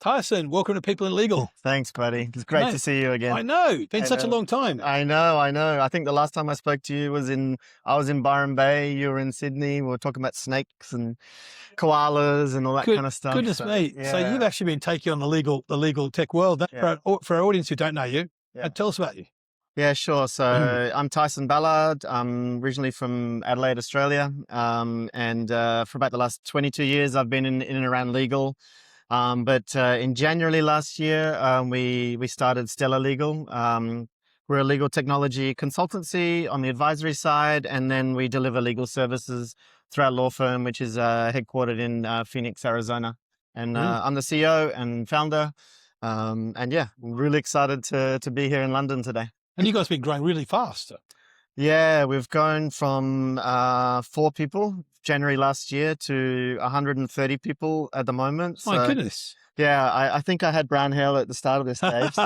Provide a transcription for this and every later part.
Tyson, welcome to People in Legal. Thanks, buddy. It's great to see you again. I know. Been such a long time. I know. I think the last time I spoke to you was I was in Byron Bay. You were in Sydney. We were talking about snakes and koalas and all that kind of stuff. Goodness me. Yeah. So you've actually been taking on the legal tech world. For our audience who don't know you, tell us about you. Yeah, sure. So I'm Tyson Ballard. I'm originally from Adelaide, Australia. And for about the last 22 years, I've been in and around legal. But in January last year, we started Stella Legal. We're a legal technology consultancy on the advisory side, and then we deliver legal services through our law firm, which is headquartered in Phoenix, Arizona. And I'm the CEO and founder. And yeah, really excited to be here in London today. And you guys have been growing really fast. Yeah, we've gone from 4 people January last year to 130 people at the moment. My goodness. Yeah, I think I had brown hair at the start of this stage. So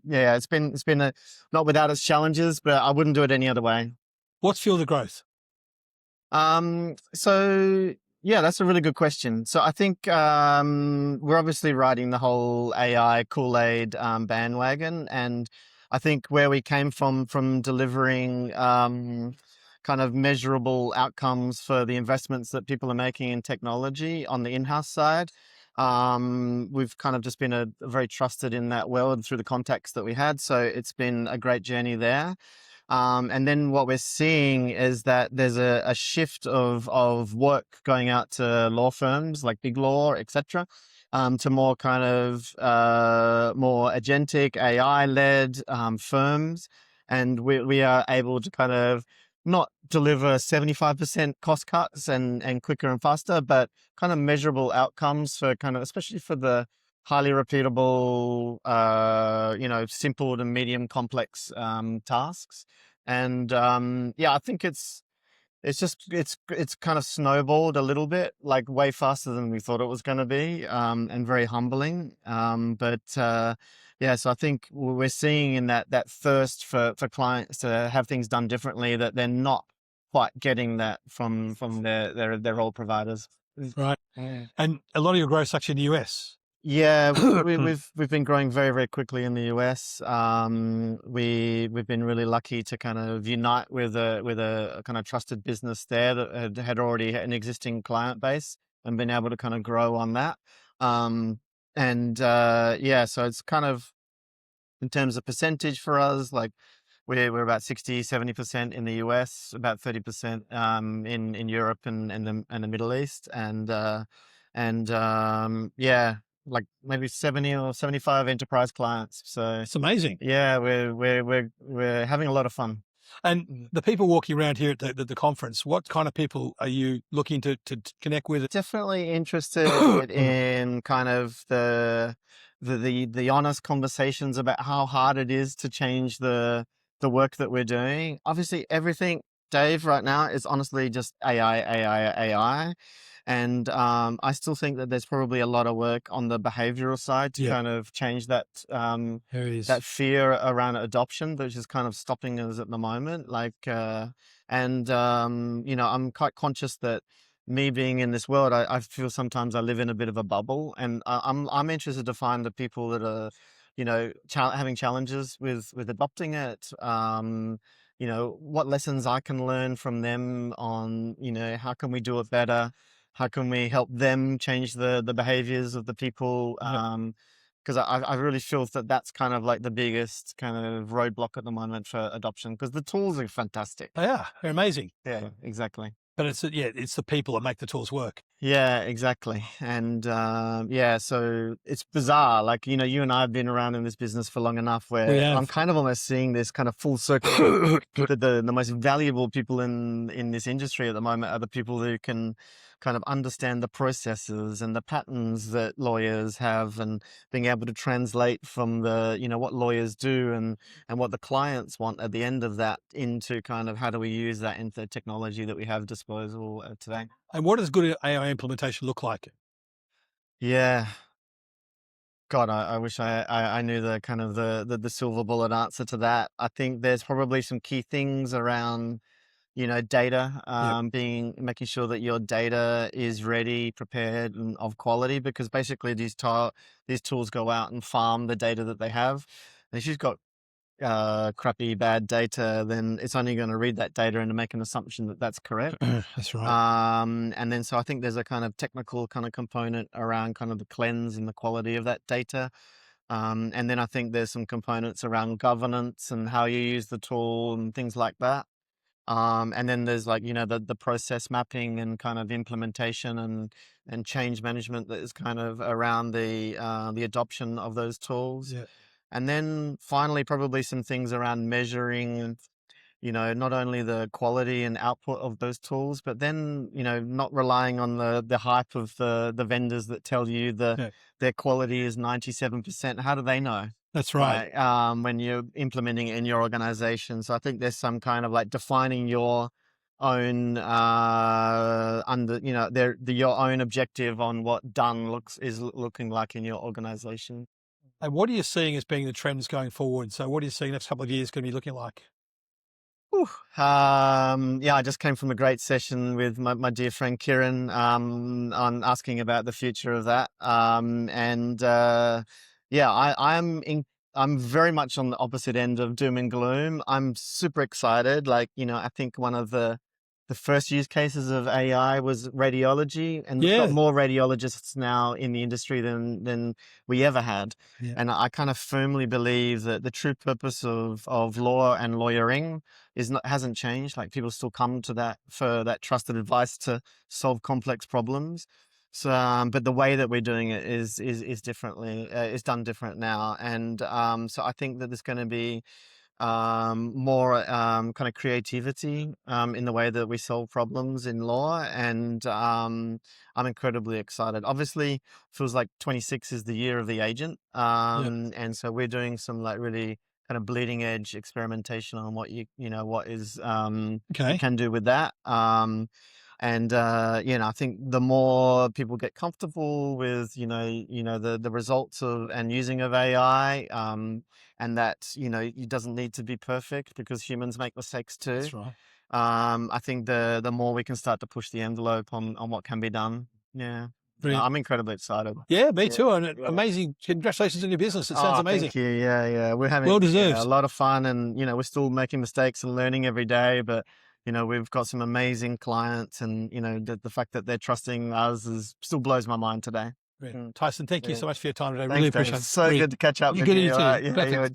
it's been not without its challenges, but I wouldn't do it any other way. What's fueled the growth? So yeah, that's a really good question. So I think we're obviously riding the whole AI Kool-Aid bandwagon, and I think where we came from delivering kind of measurable outcomes for the investments that people are making in technology on the in-house side, we've kind of just been very trusted in that world through the contacts that we had. So it's been a great journey there. And then what we're seeing is that there's a shift of work going out to law firms like Big Law, etc., to more kind of more agentic AI-led firms. And we are able to kind of not deliver 75% cost cuts and quicker and faster, but kind of measurable outcomes for kind of, especially for the highly repeatable, simple to medium complex tasks. And I think it's kind of snowballed a little bit, like way faster than we thought it was going to be, and very humbling. So I think we're seeing in that thirst for clients to have things done differently, that they're not quite getting that from their old providers. Right. And a lot of your growth's actually in the US. Yeah, we've been growing very, very quickly in the US. We've been really lucky to kind of unite with a kind of trusted business there that had already an existing client base and been able to kind of grow on that. So it's kind of, in terms of percentage for us, like we're about 60-70% in the US, about 30% in Europe and the Middle East, like maybe 70 or 75 enterprise clients. So it's amazing. Yeah, we're having a lot of fun. And the people walking around here at the conference, what kind of people are you looking to connect with? Definitely interested in kind of the honest conversations about how hard it is to change the work that we're doing. Obviously, everything, Dave, right now is honestly just AI. And I still think that there's probably a lot of work on the behavioral side to kind of change that that fear around adoption, which is kind of stopping us at the moment. I'm quite conscious that me being in this world, I feel sometimes I live in a bit of a bubble, and I'm interested to find the people that are, having challenges with adopting it. What lessons I can learn from them on, how can we do it better? How can we help them change the behaviors of the people? Because I really feel that that's kind of like the biggest kind of roadblock at the moment for adoption, because the tools are fantastic. Yeah, they're amazing. Yeah, exactly. But it's the people that make the tools work. Yeah, exactly. And so it's bizarre. Like, you and I have been around in this business for long enough where I'm kind of almost seeing this kind of full circle. The most valuable people in this industry at the moment are the people who can kind of understand the processes and the patterns that lawyers have, and being able to translate from what lawyers do and what the clients want at the end of that into kind of how do we use that into technology that we have disposal today. And what does good AI implementation look like? Yeah. God, I wish I knew the kind of the silver bullet answer to that. I think there's probably some key things around data, Yep. making sure that your data is ready, prepared, and of quality, because basically these tools go out and farm the data that they have. And if you've got crappy, bad data, then it's only going to read that data and make an assumption that that's correct. That's right. And then so I think there's a kind of technical kind of component around kind of the cleanse and the quality of that data. And then I think there's some components around governance and how you use the tool and things like that. And then there's like, the process mapping and kind of implementation and change management that is kind of around the adoption of those tools. Yeah. And then finally, probably some things around measuring, not only the quality and output of those tools, but then, not relying on the hype of the vendors that tell you their quality is 97%. How do they know? That's right. When you're implementing it in your organization. So I think there's some kind of like defining your own your own objective on what done is looking like in your organization. And what are you seeing as being the trends going forward? So what are you seeing next couple of years going to be looking like? I just came from a great session with my dear friend Kieran on asking about the future of that. I'm very much on the opposite end of doom and gloom. I'm super excited. I think one of the first use cases of AI was radiology, and we've got more radiologists now in the industry than we ever had. Yeah. And I kind of firmly believe that the true purpose of law and lawyering hasn't changed. Like, people still come to that for that trusted advice to solve complex problems. So, but the way that we're doing it is differently, is done different now. And so I think that there's going to be more kind of creativity in the way that we solve problems in law, and I'm incredibly excited. Obviously, feels like 26 is the year of the agent, and so we're doing some like really kind of bleeding edge experimentation on what you can do with that. I think the more people get comfortable with, the results of and using of AI, and that, it doesn't need to be perfect because humans make mistakes too. That's right. I think the more we can start to push the envelope on what can be done. Yeah. Brilliant. I'm incredibly excited. Yeah, me too. And amazing. Congratulations on your business. It sounds amazing. Thank you. Yeah. We're having well deserved. A lot of fun, and, we're still making mistakes and learning every day, but we've got some amazing clients, and, the fact that they're trusting us still blows my mind today. Tyson, thank you so much for your time today. Thanks, really appreciate it. So good to catch up with you. Good to see you.